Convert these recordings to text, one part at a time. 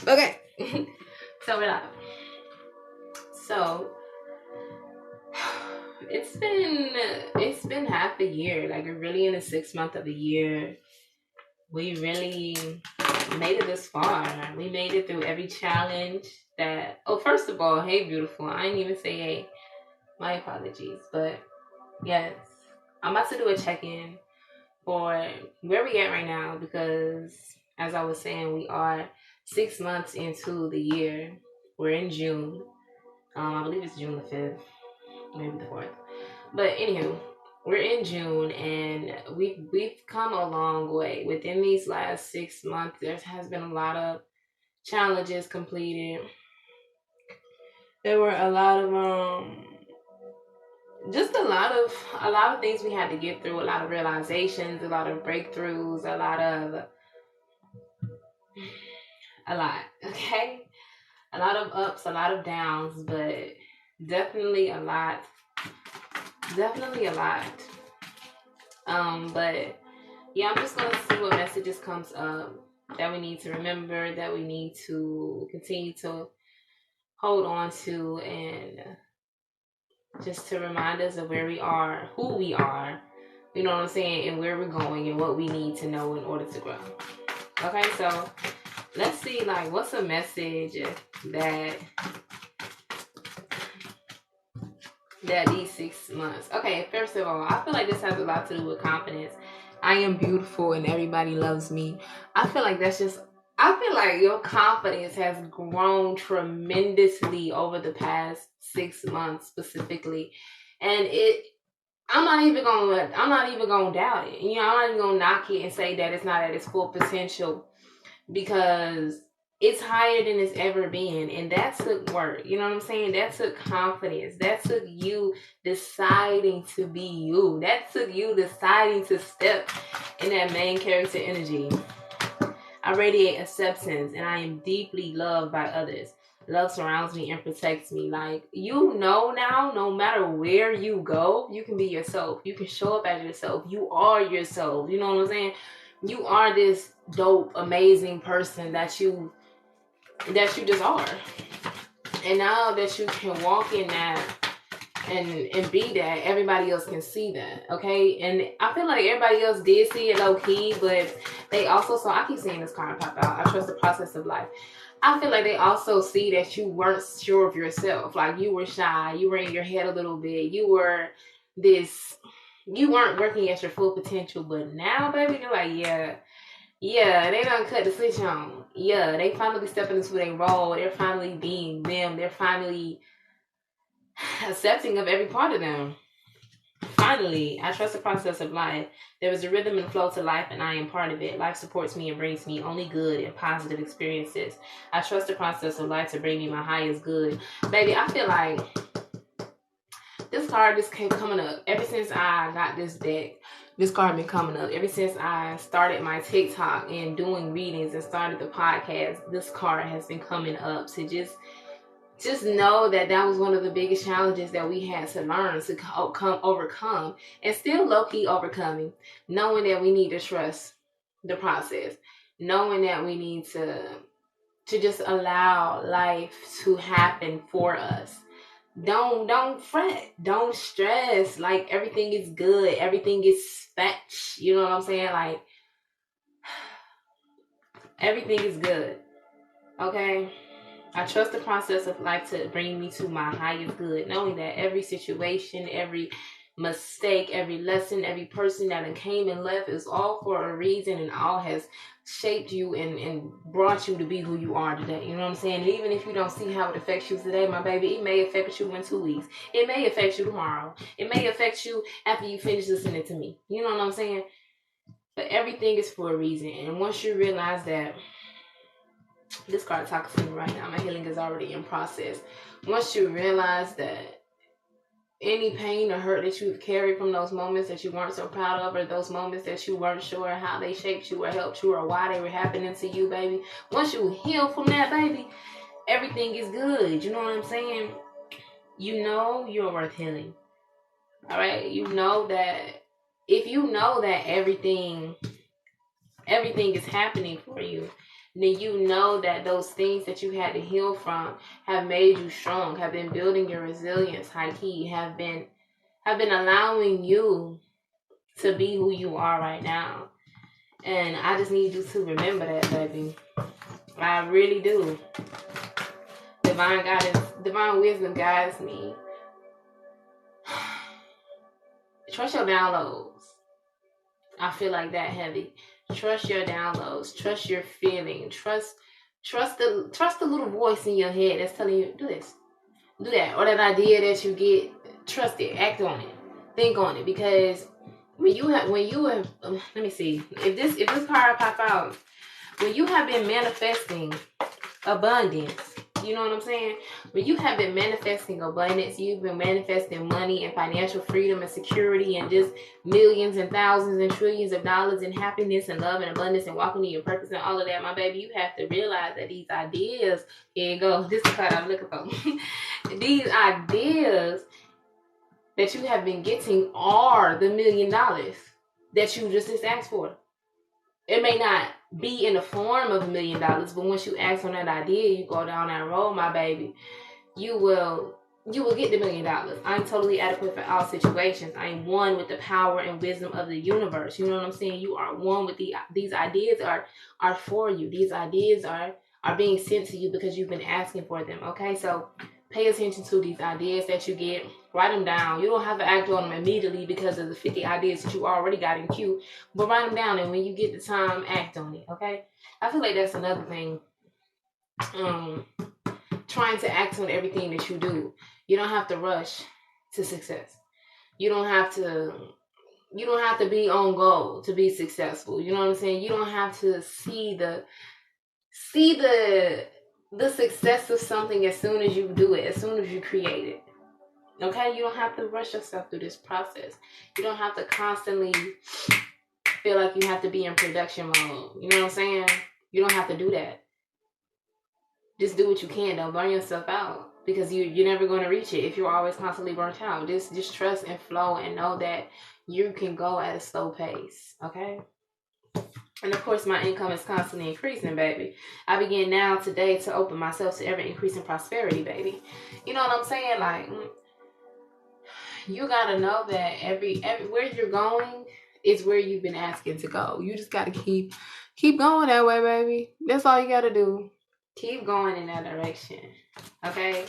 Okay. So we're live. So it's been half a year. Like we're really in the 6 month of the year. We really made it this far. We made it through every challenge that first of all, hey beautiful. I didn't even say hey. My apologies. But yes. I'm about to do a check-in for where we at right now because as I was saying, we are 6 months into the year. We're in June. I believe it's June the 5th, maybe the 4th. But anywho, we're in June and we've come a long way. Within these last 6 months, there has been a lot of challenges completed. There were a lot of just a lot of things we had to get through, a lot of realizations, a lot of breakthroughs, a lot, okay? A lot of ups, a lot of downs, but definitely a lot. Definitely a lot. But yeah, I'm just gonna see what messages comes up that we need to remember, that we need to continue to hold on to, and just to remind us of where we are, who we are, you know what I'm saying, and where we're going and what we need to know in order to grow. Okay, so let's see, like, what's a message that these 6 months. Okay, first of all, I feel like this has a lot to do with confidence. I am beautiful and everybody loves me. I feel like I feel like your confidence has grown tremendously over the past 6 months specifically. And I'm not even gonna doubt it. I'm not even gonna knock it and say that it's not at its full potential because it's higher than it's ever been, and that took work. You know what I'm saying? That took confidence. That took you deciding to be you. That took you deciding to step in that main character energy. I radiate acceptance and I am deeply loved by others. Love surrounds me and protects me. Like, now, no matter where you go, you can be yourself. You can show up as yourself. You are yourself. You know what I'm saying? You are this dope, amazing person that you just are. And now that you can walk in that and be that, everybody else can see that. Okay. And I feel like everybody else did see it low key, but they also saw, I keep seeing this card pop out. I trust the process of life. I feel like they also see that you weren't sure of yourself. Like, you were shy, you were in your head a little bit, you weren't working at your full potential. But now, baby, they're like, yeah, they done cut the switch on. Yeah, they finally stepping into their role. They're finally being them. They're finally accepting of every part of them. Finally, I trust the process of life. There is a rhythm and flow to life, and I am part of it. Life supports me and brings me only good and positive experiences. I trust the process of life to bring me my highest good. Baby, I feel like this card just kept coming up ever since I got this deck. This card been coming up ever since I started my TikTok and doing readings and started the podcast. This card has been coming up to just know that was one of the biggest challenges that we had to learn to overcome, and still low-key overcoming, knowing that we need to trust the process, knowing that we need to just allow life to happen for us. Don't fret, don't stress. Like, everything is good, everything is fetch, you know what I'm saying? Like, everything is good. Okay, I trust the process of life to bring me to my highest good, knowing that every situation, every mistake, every lesson, every person that came and left is all for a reason, and all has shaped you and brought you to be who you are today. You know what I'm saying? And even if you don't see how it affects you today, my baby, it may affect you in 2 weeks. It may affect you tomorrow. It may affect you after you finish listening to me. You know what I'm saying? But everything is for a reason. And once you realize that, this card talks to me right now, my healing is already in process. Once you realize that any pain or hurt that you've carried from those moments that you weren't so proud of, or those moments that you weren't sure how they shaped you or helped you or why they were happening to you, baby, once you heal from that, baby, everything is good. You know what I'm saying? You know you're worth healing. All right? You know that if you know that everything is happening for you, then you know that those things that you had to heal from have made you strong, have been building your resilience, high key, have been allowing you to be who you are right now. And I just need you to remember that, baby. I really do. Divine guidance, divine wisdom guides me. Trust your downloads. I feel like that heavy. Trust your downloads. Trust your feeling. Trust the little voice in your head that's telling you, do this, do that, or that idea that you get. Trust it. Act on it. Think on it, because when you have, let me see, if this card pop out, when you have been manifesting abundance, you know what I'm saying? When you have been manifesting abundance, you've been manifesting money and financial freedom and security and just millions and thousands and trillions of dollars and happiness and love and abundance and walking in your purpose and all of that, my baby, you have to realize that these ideas, here you go, this is what I'm looking for. These ideas that you have been getting are the $1 million that you just asked for. It may not be in the form of $1 million, but once you act on that idea, you go down that road, my baby, you will get the $1 million. I'm totally adequate for all situations. I am one with the power and wisdom of the universe. You know what I'm saying? You are one with these ideas are for you. These ideas are being sent to you because you've been asking for them. Okay, so pay attention to these ideas that you get. Write them down. You don't have to act on them immediately because of the 50 ideas that you already got in queue. But write them down, and when you get the time, act on it, okay? I feel like that's another thing. Trying to act on everything that you do. You don't have to rush to success. You don't have to be on goal to be successful. You know what I'm saying? You don't have to see the success of something as soon as you do it, as soon as you create it. Okay, you don't have to rush yourself through this process. You don't have to constantly feel like you have to be in production mode. You know what I'm saying? You don't have to do that. Just do what you can. Don't burn yourself out, because you're never going to reach it if you're always constantly burnt out. Just trust and flow and know that you can go at a slow pace. Okay? And of course, my income is constantly increasing, baby. I begin now today to open myself to ever increasing prosperity, baby. You know what I'm saying? Like, you gotta know that everywhere you're going is where you've been asking to go. You just gotta keep going that way, baby. That's all you gotta do. Keep going in that direction. Okay?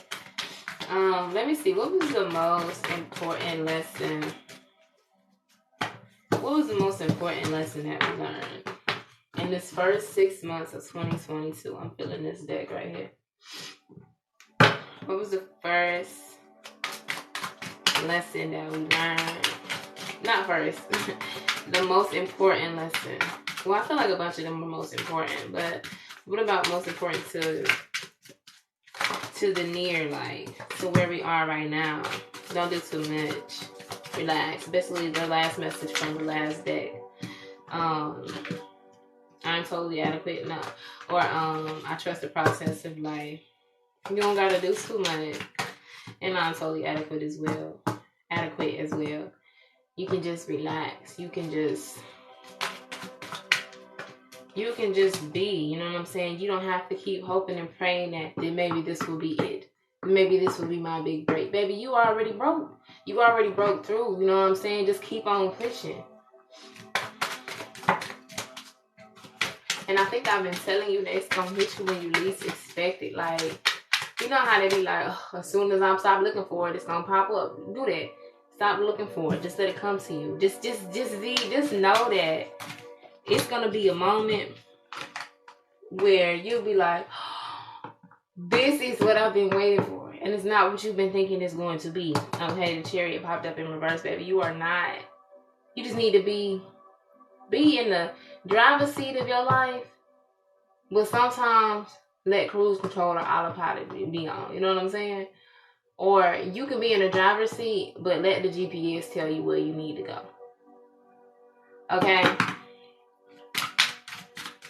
Let me see. What was the most important lesson? What was the most important lesson that we learned in this first 6 months of 2022? I'm feeling this deck right here. What was the first lesson that we learned? Not first. The most important lesson. Well, I feel like a bunch of them are most important, but what about most important to the near, like to where we are right now? Don't do too much. Relax. Basically, the last message from the last deck. I'm totally adequate now, or I trust the process of life. You don't gotta do too much, and I'm totally adequate as well. You can just relax. You can just be. You know what I'm saying? You don't have to keep hoping and praying that maybe this will be it. Maybe this will be my big break, baby. You already broke. You already broke through. You know what I'm saying? Just keep on pushing. And I think I've been telling you that it's gonna hit you when you least expect it. Like, you know how they be like, oh, as soon as I stop looking for it, it's gonna pop up. Do that. Stop looking for it. Just let it come to you. Just know that it's gonna be a moment where you'll be like, oh, this is what I've been waiting for, and it's not what you've been thinking it's going to be. Okay, the Chariot popped up in reverse, baby. You are not. You just need to be in the driver's seat of your life, but sometimes let cruise control or autopilot be on. You know what I'm saying? Or you can be in the driver's seat, but let the GPS tell you where you need to go. Okay?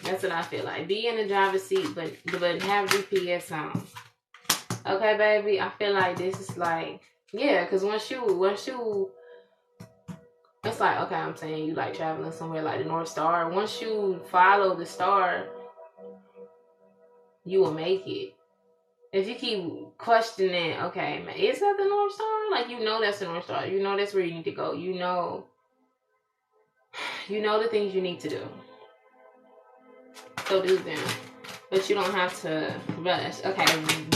That's what I feel like. Be in the driver's seat, but have GPS on. Okay, baby? I feel like this is like, yeah, because once you, it's like, okay, I'm saying you like traveling somewhere like the North Star. Once you follow the star, you will make it. If you keep questioning, okay, man, is that the North Star? Like, you know that's the North Star. You know that's where you need to go. You know the things you need to do. So do them. But you don't have to rush. Okay,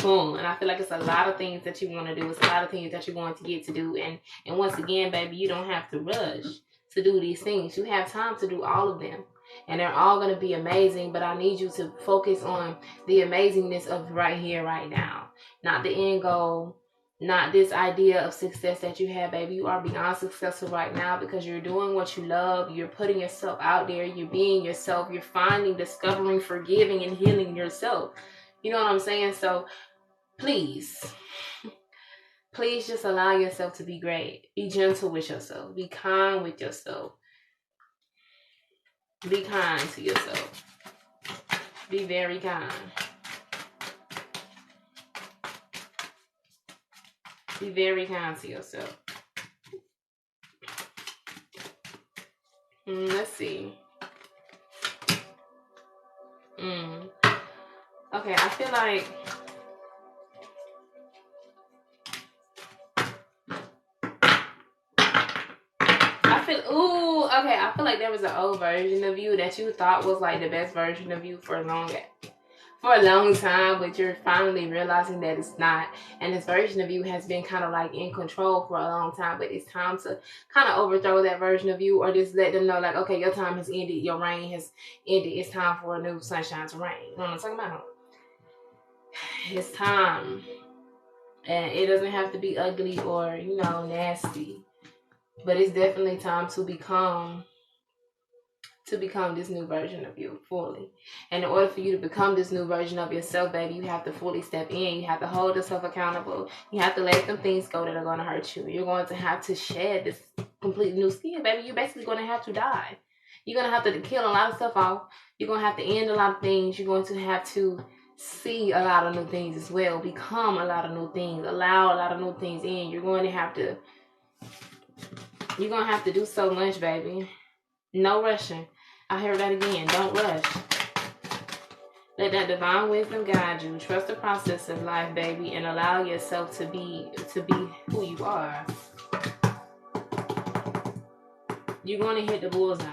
boom. And I feel like it's a lot of things that you want to do. It's a lot of things that you're going to get to do. And once again, baby, you don't have to rush to do these things. You have time to do all of them. And they're all going to be amazing. But I need you to focus on the amazingness of right here, right now. Not the end goal. Not this idea of success that you have, baby. You are beyond successful right now because you're doing what you love. You're putting yourself out there. You're being yourself. You're finding, discovering, forgiving, and healing yourself. You know what I'm saying? So please just allow yourself to be great. Be gentle with yourself. Be kind with yourself. Be kind to yourself. Be very kind. Be very kind to yourself. Let's see. Okay, I feel like I feel like there was an old version of you that you thought was like the best version of you for a long time, but you're finally realizing that it's not. And this version of you has been kind of like in control for a long time, but it's time to kind of overthrow that version of you, or just let them know, like, okay, your time has ended, your reign has ended, it's time for a new sunshine to reign. You know what I'm talking about? It's time. And it doesn't have to be ugly or, nasty, but it's definitely time to become this new version of you fully. And in order for you to become this new version of yourself, baby, you have to fully step in. You have to hold yourself accountable. You have to let them things go that are going to hurt you. You're going to have to shed this complete new skin, baby. You're basically going to have to die. You're going to have to kill a lot of stuff off. You're going to have to end a lot of things. You're going to have to see a lot of new things as well. Become a lot of new things. Allow a lot of new things in. You're going to have to do so much, baby. No rushing. I heard that again. Don't rush. Let that divine wisdom guide you. Trust the process of life, baby, and allow yourself to be who you are. You're going to hit the bullseye.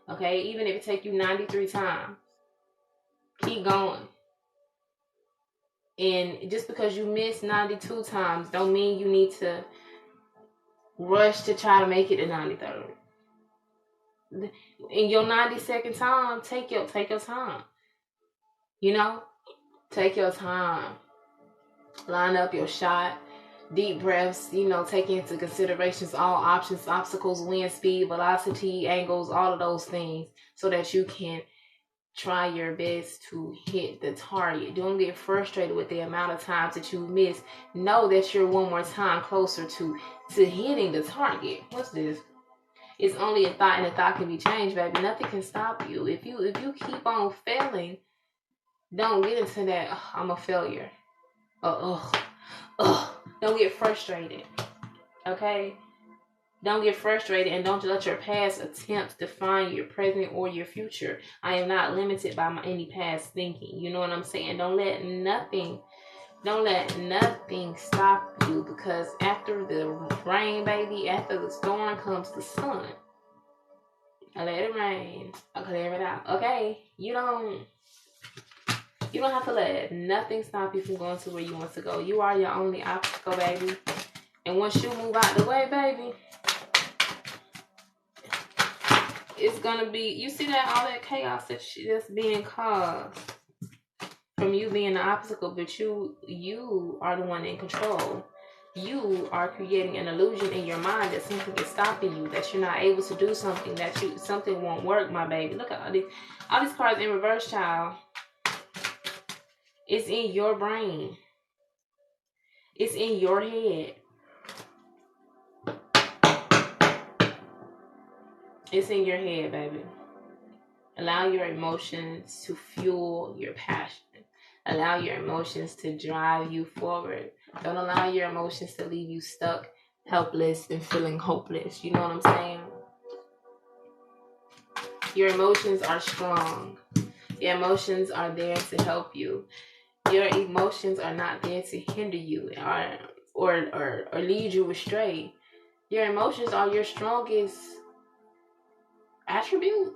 Okay? Even if it takes you 93 times. Keep going. And just because you missed 92 times don't mean you need to rush to try to make it to 93rd. In your 92nd time, take your time. Take your time. Line up your shot. Deep breaths, take into considerations all options, obstacles, wind speed, velocity, angles, all of those things, so that you can try your best to hit the target. Don't get frustrated with the amount of times that you miss. Know that you're one more time closer to hitting the target. What's this? It's only a thought, and a thought can be changed, baby. Nothing can stop you. If you keep on failing, don't get into that, I'm a failure. Don't get frustrated. Okay? Don't get frustrated, and don't let your past attempts define your present or your future. I am not limited by any past thinking. You know what I'm saying? Don't let nothing stop you, because after the rain, baby, after the storm comes the sun. I let it rain. I clear it out. Okay? You don't have to let nothing stop you from going to where you want to go. You are your only obstacle, baby. And once you move out the way, baby, it's gonna be, you see that all that chaos that's being caused from you being the obstacle, but you are the one in control. You are creating an illusion in your mind that something is stopping you, that you're not able to do something, that something won't work, my baby. Look at all these cards in reverse, child. It's in your brain. It's in your head. It's in your head, baby. Allow your emotions to fuel your passion. Allow your emotions to drive you forward. Don't allow your emotions to leave you stuck, helpless, and feeling hopeless. You know what I'm saying? Your emotions are strong. Your emotions are there to help you. Your emotions are not there to hinder you or lead you astray. Your emotions are your strongest attribute.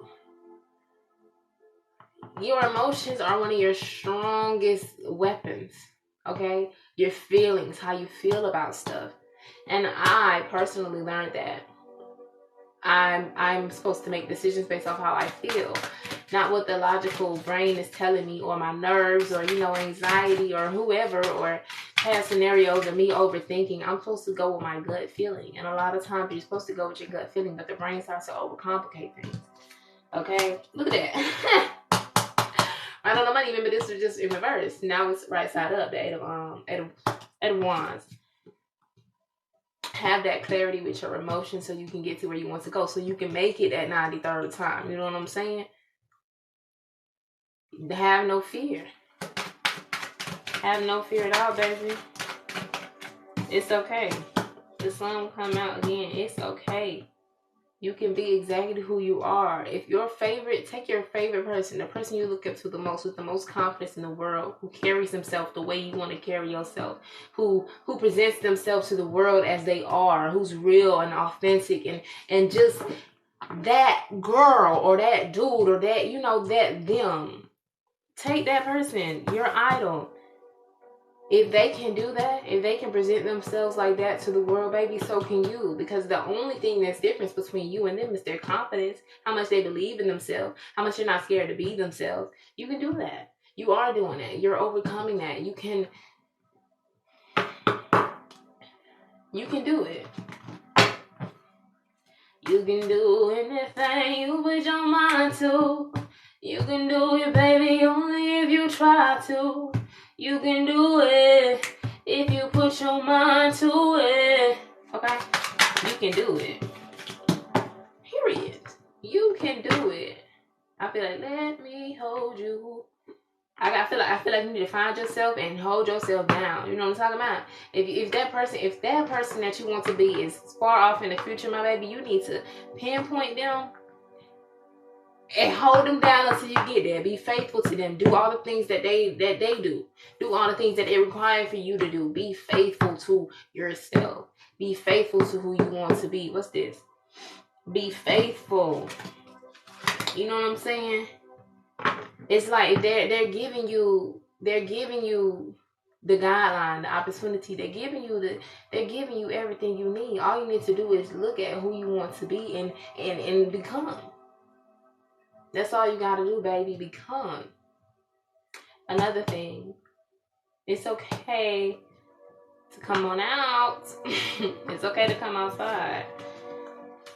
Your emotions are one of your strongest weapons. Okay? Your feelings, how you feel about stuff. And I personally learned that I'm supposed to make decisions based off how I feel, not what the logical brain is telling me, or my nerves, or anxiety, or whoever, or past scenarios, or me overthinking. I'm supposed to go with my gut feeling, and a lot of times you're supposed to go with your gut feeling, but the brain starts to overcomplicate things. Okay, look at that. Right on the money, remember this was just in reverse. Now it's right side up. The eight of wands. Have that clarity with your emotions so you can get to where you want to go, so you can make it at 93rd time. You know what I'm saying? Have no fear. Have no fear at all, baby. It's okay. The sun will come out again. It's okay. You can be exactly who you are. If take your favorite person, the person you look up to the most, with the most confidence in the world, who carries himself the way you want to carry yourself, who presents themselves to the world as they are, who's real and authentic, and just that girl or that dude or that, that them. Take that person, your idol. If they can do that, if they can present themselves like that to the world, baby, so can you. Because the only thing that's different between you and them is their confidence, how much they believe in themselves, how much they're not scared to be themselves. You can do that. You are doing that. You're overcoming that. You can do it. You can do anything you put your mind to. You can do it, baby, only if you try to. You can do it if you put your mind to it. Okay? You can do it. Period. You can do it. I feel like, let me hold you. I feel like you need to find yourself and hold yourself down. You know what I'm talking about? If that person that you want to be is far off in the future, my baby, you need to pinpoint them and hold them down until you get there. Be faithful to them. Do all the things that they do. Do all the things that they require for you to do. Be faithful to yourself. Be faithful to who you want to be. What's this? Be faithful. You know what I'm saying? It's like they're giving you the guideline, the opportunity. They're giving you everything you need. All you need to do is look at who you want to be and become. That's all you gotta do, baby. Become. Another thing, it's okay to come on out. It's okay to come outside.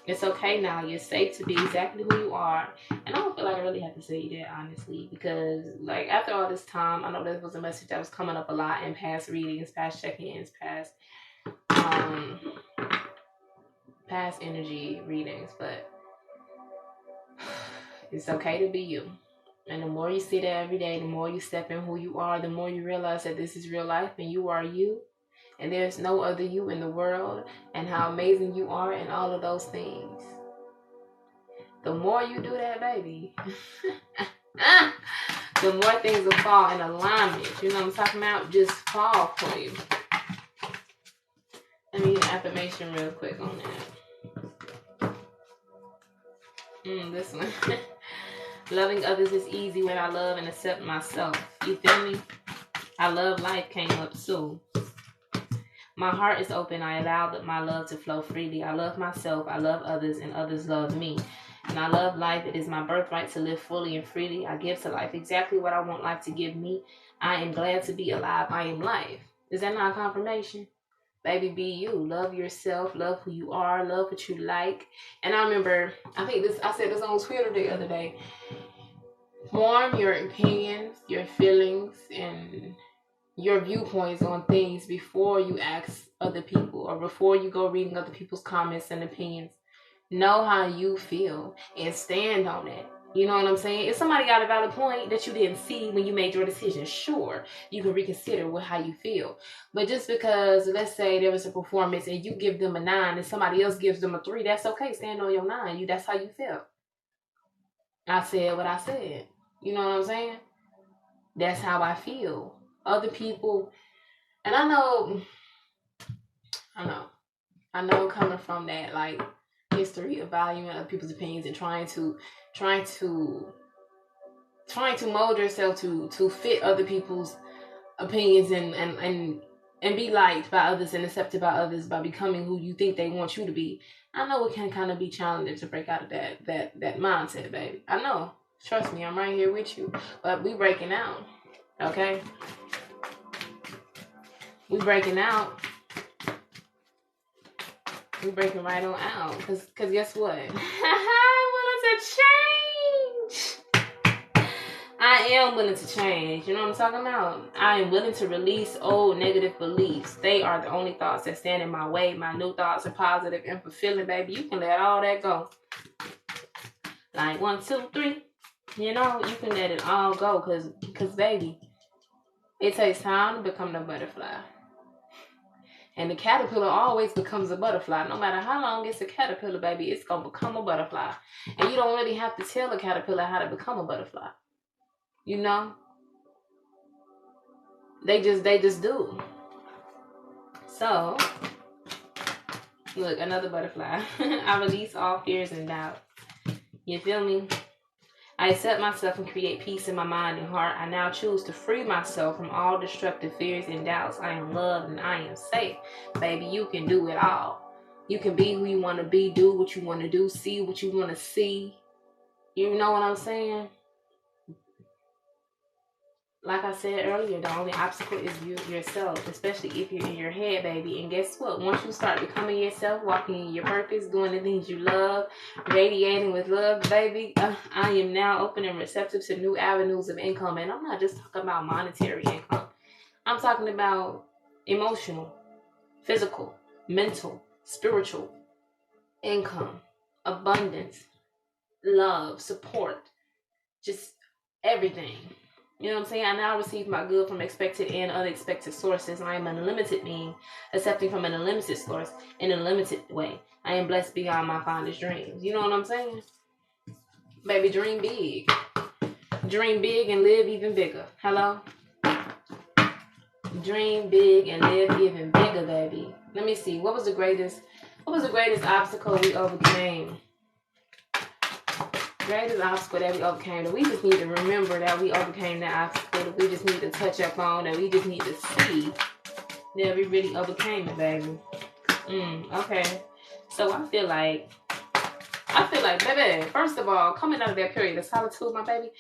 It's okay now. You're safe to be exactly who you are. And I don't feel like I really have to say that, honestly, because like after all this time, I know this was a message that was coming up a lot in past readings, past check-ins, past energy readings, but it's okay to be you. And the more you see that every day, the more you step in who you are, the more you realize that this is real life and you are you. And there's no other you in the world, and how amazing you are, and all of those things. The more you do that, baby, the more things will fall in alignment. You know what I'm talking about? Just fall for you. Let me get an affirmation real quick on that. This one. Loving others is easy when I love and accept myself. You feel me? I love life came up too. My heart is open. I allow my love to flow freely. I love myself. I love others, and others love me. And I love life. It is my birthright to live fully and freely. I give to life exactly what I want life to give me. I am glad to be alive. I am life. Is that not a confirmation? Baby, be you. Love yourself. Love who you are. Love what you like. And I remember, I said this on Twitter the other day. Form your opinions, your feelings, and your viewpoints on things before you ask other people, or before you go reading other people's comments and opinions. Know how you feel and stand on it. You know what I'm saying? If somebody got a valid point that you didn't see when you made your decision, sure, you can reconsider how you feel. But just because, let's say there was a performance and you give them a 9 and somebody else gives them a 3, that's okay. Stand on your 9. That's how you feel. I said what I said. You know what I'm saying? That's how I feel. other people. And I know coming from that like history of valuing other people's opinions and trying to mold yourself to fit other people's opinions and be liked by others and accepted by others by becoming who you think they want you to be. I know it can kind of be challenging to break out of that mindset, baby. I know. Trust me, I'm right here with you. But we breaking out. Okay? We breaking out. We breaking right on out. Cause guess what? I wanted to change. I am willing to change. You know what I'm talking about? I am willing to release old negative beliefs. They are the only thoughts that stand in my way. My new thoughts are positive and fulfilling, baby. You can let all that go. Like 1, 2, 3. You know, you can let it all go. Cause baby, it takes time to become the butterfly. And the caterpillar always becomes a butterfly. No matter how long it's a caterpillar, baby, it's going to become a butterfly. And you don't really have to tell a caterpillar how to become a butterfly. You know? They just do. So, look, another butterfly. I release all fears and doubts. You feel me? I accept myself and create peace in my mind and heart. I now choose to free myself from all destructive fears and doubts. I am loved and I am safe. Baby, you can do it all. You can be who you want to be, do what you want to do, see what you want to see. You know what I'm saying? Like I said earlier, the only obstacle is you yourself, especially if you're in your head, baby. And guess what? Once you start becoming yourself, walking in your purpose, doing the things you love, radiating with love, baby, I am now open and receptive to new avenues of income. And I'm not just talking about monetary income. I'm talking about emotional, physical, mental, spiritual income, abundance, love, support, just everything. You know what I'm saying? I now receive my good from expected and unexpected sources. I am an unlimited being, accepting from an unlimited source in a limited way. I am blessed beyond my fondest dreams. You know what I'm saying? Baby, dream big. Dream big and live even bigger. Hello? Dream big and live even bigger, baby. Let me see. What was the greatest obstacle we overcame? Greatest obstacle that we overcame, that we just need to remember that we overcame that obstacle, that we just need to touch up on, that we just need to see that we really overcame it, baby. Okay. So I feel like, baby, first of all, coming out of that period of solitude, my baby,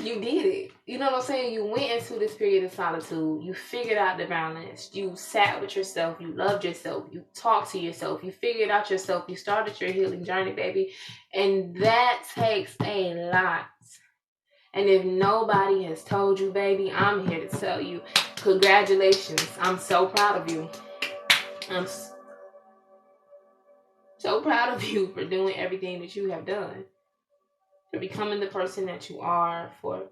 you did it. You know what I'm saying? You went into this period of solitude. You figured out the balance. You sat with yourself. You loved yourself. You talked to yourself. You figured out yourself. You started your healing journey, baby. And that takes a lot. And if nobody has told you, baby, I'm here to tell you, congratulations. I'm so proud of you. I'm so proud of you for doing everything that you have done. For becoming the person that you are, for